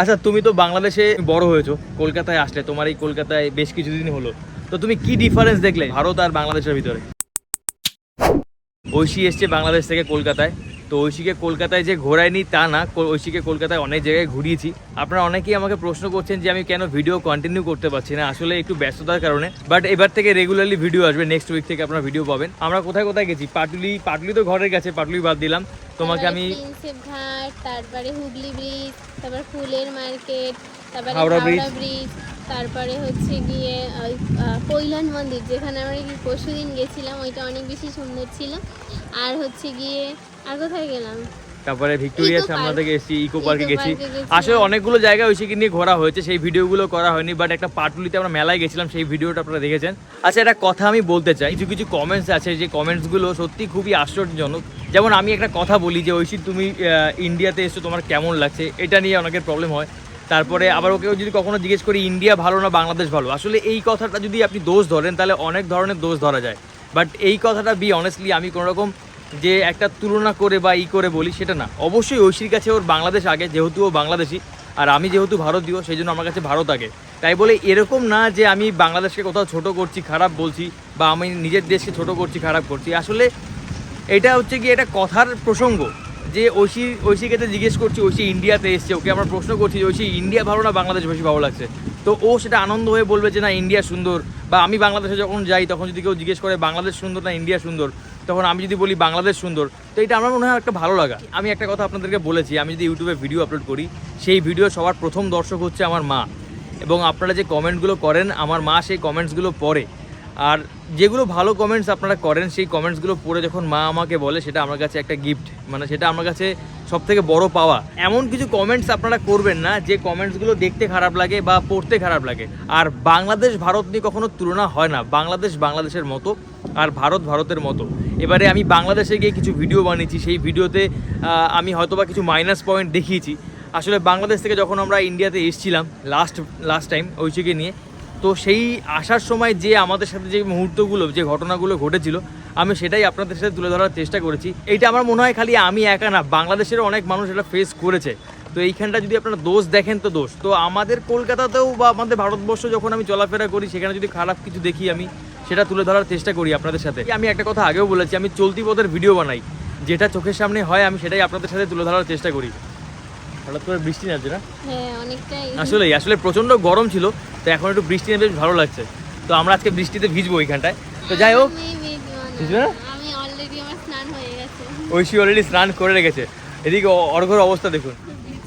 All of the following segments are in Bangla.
আচ্ছা, তুমি তো বাংলাদেশে বড় হয়েছো, কলকাতায় আসলে তোমার এই কলকাতায় বেশ কিছুদিন হলো, তো তুমি কি ডিফারেন্স দেখলে ভারত আর বাংলাদেশের ভিতরে? ঐশী এসছে বাংলাদেশ থেকে কলকাতায়, তো ঐশীকে কলকাতায় যে ঘোরায়নি তা না, ঐশীকে কলকাতায় অনেক জায়গায় ঘুরিয়েছি। আপনারা অনেকেই আমাকে প্রশ্ন করছেন যে আমি কেন ভিডিও কন্টিনিউ করতে পারছি না, আসলে একটু ব্যস্ততার কারণে। বাট এবার থেকে রেগুলারলি ভিডিও আসবে, নেক্সট উইক থেকে আপনারা ভিডিও পাবেন। আমরা কোথায় কোথায় গেছি, পাটুলি তো ঘরের কাছে, পাটুলি বাদ দিলাম। তোমাকে আমি প্রিন্সেপ ঘাট, তারপরে হুগলি ব্রিজ, তারপর ফুলের মার্কেট, তারপরে হাওড়া হাওড়া ব্রিজ, তারপরে হচ্ছে গিয়ে কৈলান মন্দির, যেখানে আমরা পরশুদিন গেছিলাম, ওইটা অনেক বেশি সুন্দর ছিল। আর হচ্ছে গিয়ে আর কোথায় গেলাম, তারপরে ভিক্টোরিয়া সামনে থেকে এসেছি, ইকো পার্কে গেছি। গেছিলাম। আসলে অনেকগুলো জায়গায় ঐশীকে নিয়ে ঘোরা হয়েছে, সেই ভিডিওগুলো করা হয়নি। বাট একটা পাটুলিতে আমরা মেলায় গেছিলাম, সেই ভিডিওটা আপনারা দেখেছেন। আচ্ছা, একটা কথা আমি বলতে চাই, কিছু কিছু কমেন্টস আছে যে কমেন্টসগুলো সত্যি খুবই আশ্চর্যজনক। যেমন আমি একটা কথা বলি যে ঐশী তুমি ইন্ডিয়াতে এসছো, তোমার কেমন লাগছে, এটা নিয়ে অনেকের প্রবলেম হয়। তারপরে আবার ওকে যদি কখনো জিজ্ঞেস করি ইন্ডিয়া ভালো না বাংলাদেশ ভালো, আসলে এই কথাটা যদি আপনি দোষ ধরেন তাহলে অনেক ধরনের দোষ ধরা যায়। বাট এই কথাটা অনেস্টলি আমি কোনোরকম যে একটা তুলনা করে বা করে বলি সেটা না। অবশ্যই ঐশীর কাছে ওর বাংলাদেশ আগে, যেহেতু ও বাংলাদেশি, আর আমি যেহেতু ভারতীয়, সেই জন্য আমার কাছে ভারত আগে। তাই বলে এরকম না যে আমি বাংলাদেশকে কোথাও ছোট করছি, খারাপ বলছি, বা আমি নিজের দেশকে ছোট করছি, খারাপ করছি। আসলে এটা হচ্ছে কি এটা কথার প্রসঙ্গ যে ঐশীকে তো জিজ্ঞেস করছি, ঐশী ইন্ডিয়াতে এসছে, ওকে আমরা প্রশ্ন করছি যে ঐশী ইন্ডিয়া ভালো না বাংলাদেশ বেশি ভালো লাগছে, তো ও সেটা আনন্দ হয়ে বলবে যে না ইন্ডিয়া সুন্দর। বা আমি বাংলাদেশে যখন যাই তখন যদি কেউ জিজ্ঞেস করে বাংলাদেশ সুন্দর না ইন্ডিয়া সুন্দর, তখন আমি যদি বলি বাংলাদেশ সুন্দর, তো এটা আমার মনে হয় একটা ভালো লাগা। আমি একটা কথা আপনাদেরকে বলেছি, আমি যদি ইউটিউবে ভিডিও আপলোড করি, সেই ভিডিও সবার প্রথম দর্শক হচ্ছে আমার মা। এবং আপনারা যে কমেন্টগুলো করেন, আমার মা সেই কমেন্টসগুলো পড়ে। আর যেগুলো ভালো কমেন্টস আপনারা করেন, সেই কমেন্টসগুলো পড়ে যখন মা আমাকে বলে, সেটা আমার কাছে একটা গিফট, মানে সেটা আমার কাছে সব থেকে বড় পাওয়া। এমন কিছু কমেন্টস আপনারা করবেন না যে কমেন্টসগুলো দেখতে খারাপ লাগে বা পড়তে খারাপ লাগে। আর বাংলাদেশ ভারত নিয়ে কখনো তুলনা হয় না, বাংলাদেশ বাংলাদেশের মতো আর ভারত ভারতের মতো। এবারে আমি বাংলাদেশে গিয়ে কিছু ভিডিও বানিয়েছি, সেই ভিডিওতে আমি হয়তোবা কিছু মাইনাস পয়েন্ট দেখিয়েছি। আসলে বাংলাদেশ থেকে যখন আমরা ইন্ডিয়াতে এসেছিলাম লাস্ট টাইম ঐশীকে নিয়ে, তো সেই আসার সময় যে আমাদের সাথে যে মুহূর্তগুলো, যে ঘটনাগুলো ঘটেছিল, আমি সেটাই আপনাদের সাথে তুলে ধরার চেষ্টা করেছি। এইটা আমার মনে হয় খালি আমি একা না, বাংলাদেশেরও অনেক মানুষ এটা ফেস করেছে। তো এইখানটা যদি আপনারা দোষ দেখেন তো দোষ তো আমাদের কলকাতাতেও বা আমাদের ভারতবর্ষ যখন আমি চলাফেরা করি, সেখানে যদি খারাপ কিছু দেখি আমি সেটা তুলে ধরার চেষ্টা করি আপনাদের সাথে। আমি একটা কথা আগেও বলেছি, আমি চলতি পথের ভিডিও বানাই, যেটা চোখের সামনে হয় আমি সেটাই আপনাদের সাথে তুলে ধরার চেষ্টা করি। হঠাৎ করে বৃষ্টি নামছে না? হ্যাঁ, অনেকটাই। আসলে প্রচণ্ড গরম ছিল, তো এখন একটু বৃষ্টি নেমে বেশ ভালো লাগছে। তো আমরা আজকে বৃষ্টিতে ভিজবো ওইখানটায়। তো যাই হোক, ভিজবে না, আমি অলরেডি আমার স্নান হয়ে গেছে। ঐশী অলরেডি স্নান করে রেখেছে। এদিকে অর্ঘর অবস্থা দেখুন,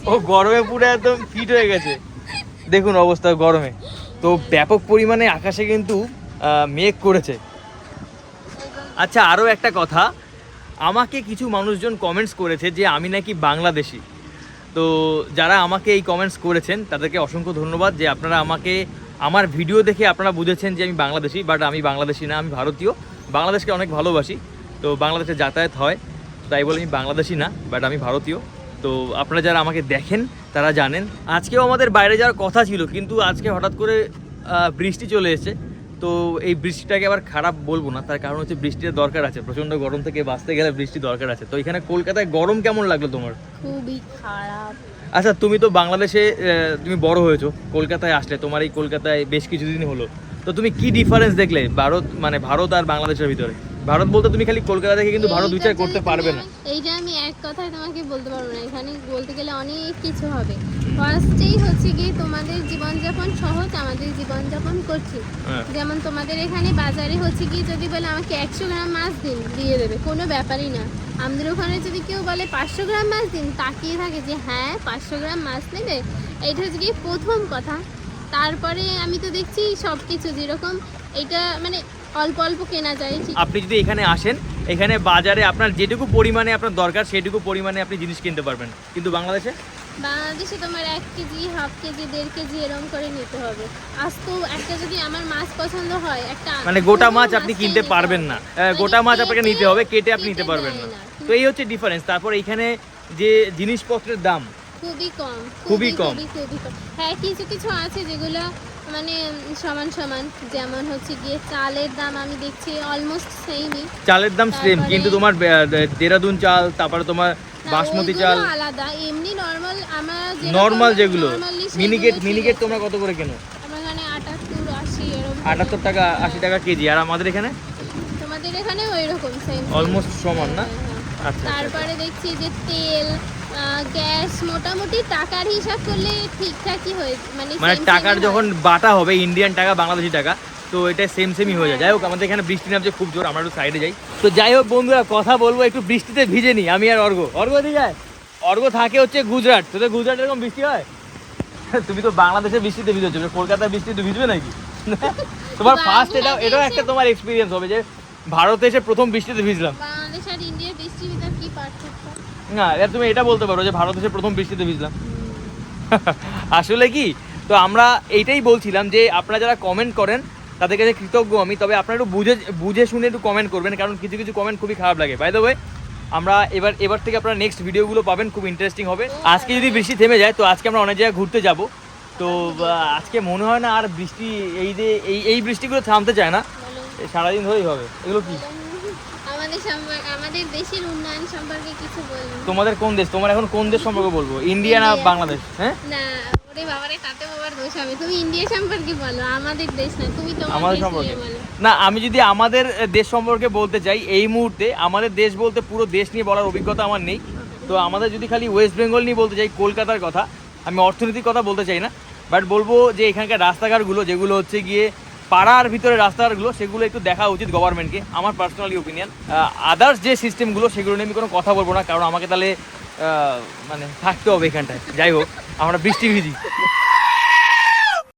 ও গরমে পুরো একদম ফিট হয়ে গেছে। দেখুন অবস্থা গরমে। তো ব্যাপক পরিমাণে আকাশে কিন্তু মেঘ করেছে। আচ্ছা, আরও একটা কথা, আমাকে কিছু মানুষজন কমেন্টস করেছে যে আমি নাকি বাংলাদেশি। তো যারা আমাকে এই কমেন্টস করেছেন তাদেরকে অসংখ্য ধন্যবাদ, যে আপনারা আমাকে আমার ভিডিও দেখে আপনারা বুঝেছেন যে আমি বাংলাদেশি। বাট আমি বাংলাদেশি না, আমি ভারতীয়। বাংলাদেশকে অনেক ভালোবাসি, তো বাংলাদেশে যাতায়াত হয়, তাই বলে আমি বাংলাদেশি না, বাট আমি ভারতীয়। তো আপনারা যারা আমাকে দেখেন তারা জানেন। আজকেও আমাদের বাইরে যাওয়ার কথা ছিল, কিন্তু আজকে হঠাৎ করে বৃষ্টি চলে এসেছে। তো এই বৃষ্টিটাকে আবার খারাপ বলবো না, তার কারণ হচ্ছে বৃষ্টির দরকার আছে, প্রচণ্ড গরম থেকে বাঁচতে গেলে বৃষ্টি দরকার আছে। তো এখানে কলকাতায় গরম কেমন লাগলো তোমার? খুবই খারাপ। আচ্ছা, তুমি তো বাংলাদেশে তুমি বড় হয়েছো, কলকাতায় আসলে তোমার এই কলকাতায় বেশ কিছুদিন হলো, তো তুমি কি ডিফারেন্স দেখলে ভারত আর বাংলাদেশের ভিতরে? ভারত বলতে তুমি খালি কলকাতা থেকে কিন্তু ভারত বিচার করতে পারবে না। এইটা আমি এক কথায় তোমাকে বলতে পারবো না, এখানে বলতে গেলে অনেক কিছু হবে। ফার্স্টেই হচ্ছে কি তোমাদের জীবনযাপন সহজ, আমাদের জীবনযাপন করছি। যেমন তোমাদের এখানে বাজারে হচ্ছে কি যদি বলে আমাকে 100 গ্রাম মাছ দিন, দিয়ে দেবে, কোনো ব্যাপারই না। আমাদের ওখানে যদি কেউ বলে 500 গ্রাম মাছ দিন, তাকিয়ে থাকে যে হ্যাঁ 500 গ্রাম মাছ নেবে, এইটা হচ্ছে কি প্রথম কথা। তারপরে আমি তো দেখছি সব কিছু যেরকম এটা মানে অল্প অল্প কেনা যায়। আপনি যদি এখানে আসেন, এখানে বাজারে আপনার যেটুকু পরিমাণে আপনার দরকার সেটুকু পরিমাণে আপনি জিনিস কিনতে পারবেন, কিন্তু বাংলাদেশে তোমার 1 কেজি, হাফ কেজি, 1.5 কেজি এরকম করে নিতে হবে। আজ তো একটা যদি আমার মাছ পছন্দ হয়, একটা মানে গোটা মাছ আপনি কিনতে পারবেন না, গোটা মাছ আপনাকে নিতে হবে, কেটে আপনি নিতে পারবেন না। তো এই হচ্ছে ডিফারেন্স। তারপর এখানে যে জিনিসপত্রের দাম খুবই কম, খুবই কম। হ্যাঁ, কিছু কিছু আছে যেগুলো মানে সমান সমান, যেমন হচ্ছে গিয়ে চালের দাম আমি দেখছি অলমোস্ট সেমই। চালের দাম সেম, কিন্তু তোমার দেরাদুন চাল, তারপরে তোমার বাসমতি ওইগুলো চাল আলাদা, এমনি নরমাল আমার নর্মাল যেগুলো মিনিকেট তোমরা কত করে কেনো? আমার এখানে 78 80 এরকম। 78 টাকা 80 টাকা কেজি। আর আমাদের এখানে তোমাদের এখানে ওই রকম সেম অলমোস্ট সমান না? আচ্ছা তারপরে দেখছি যে তেল গ্যাস মোটামুটি টাকার হিসাব করলে ঠিকঠাকই হয়ে মানে same টাকার same-ই যখন হয়। বাটা হবে ইন্ডিয়ান টাকা বাংলাদেশি টাকা, তো এটা সেমই হয়ে যায়। যাই হোক, আমাদের এখানে বৃষ্টি নামছে খুব জোর, আমরা একটু সাইডে যাই। তো যাই হোক বন্ধুরা, কথা বলবো একটু বৃষ্টিতে ভিজে নি আমি আর অর্ঘ দিয়ে যায়। অর্ঘ থাকে হচ্ছে গুজরাট, তোদের গুজরাট এরকম বৃষ্টি হয়? তুমি তো বাংলাদেশের বৃষ্টিতে ভিজেছো, কলকাতার বৃষ্টিতে ভিজবে নাকি? তোমার ফার্স্ট এটাও একটা তোমার এক্সপিরিয়েন্স হবে যে ভারতে এসে প্রথম বৃষ্টিতে ভিজলাম। বাংলাদেশ আর ইন্ডিয়ার বৃষ্টির ভিতর কি পার্থক্য? না, এর তুমি এটা বলতে পারো যে ভারত এসে প্রথম বৃষ্টিতে ভিজলাম। আসলে কি, তো আমরা এইটাই বলছিলাম যে আপনারা যারা কমেন্ট করেন তাদের কাছে কৃতজ্ঞ আমি, তবে আপনারা একটু বুঝে শুনে একটু কমেন্ট করবেন, কারণ কিছু কিছু কমেন্ট খুবই খারাপ লাগে। বাই দ্য ওয়ে, আমরা এবার থেকে আপনারা নেক্সট ভিডিওগুলো পাবেন, খুব ইন্টারেস্টিং হবে। আজকে যদি বৃষ্টি থেমে যায় তো আজকে আমরা অনেক জায়গায় ঘুরতে যাব। তো আজকে মনে হয় না আর বৃষ্টি, এই বৃষ্টিগুলো থামতে চায় না, বলো। সারাদিন ধরেই হবে। এগুলো কি আমাদের দেশের উন্নয়ন সম্পর্কে কিছু বলুন। তোমাদের কোন দেশ? তোমার এখন কোন দেশ সম্পর্কে বলবো, ইন্ডিয়া না বাংলাদেশ? হ্যাঁ, না ওরে বাবারে, তাতে বাবার দোষ হবে। তুমি ইন্ডিয়া সম্পর্কে বলো, আমাদের দেশ না, তুমি তোমার আমাদের দেশ সম্পর্কে নিয়ে বলো। না, আমি যদি আমাদের দেশ সম্পর্কে বলতে চাই, এই মুহূর্তে আমাদের দেশ বলতে পুরো দেশ নিয়ে বলার অভিজ্ঞতা আমার নেই। তো আমাদের যদি খালি ওয়েস্ট বেঙ্গল নিয়ে বলতে চাই, কলকাতার কথা, আমি অর্থনীতির কথা বলতে চাই না, বাট বলবো যে এখানকার রাস্তাঘাটগুলো যেগুলো হচ্ছে গিয়ে পাড়ার ভিতরে রাস্তাঘাটগুলো, সেগুলো একটু দেখা উচিত গভর্নমেন্টকে, আমার পার্সোনালি ওপিনিয়ন। আদার্স যে সিস্টেমগুলো সেগুলো নিয়ে আমি কোনো কথা বলবো না, কারণ আমাকে তাহলে মানে থাকতে হবে এখানটায়। যাই হোক, আমরা বৃষ্টি ভিজি।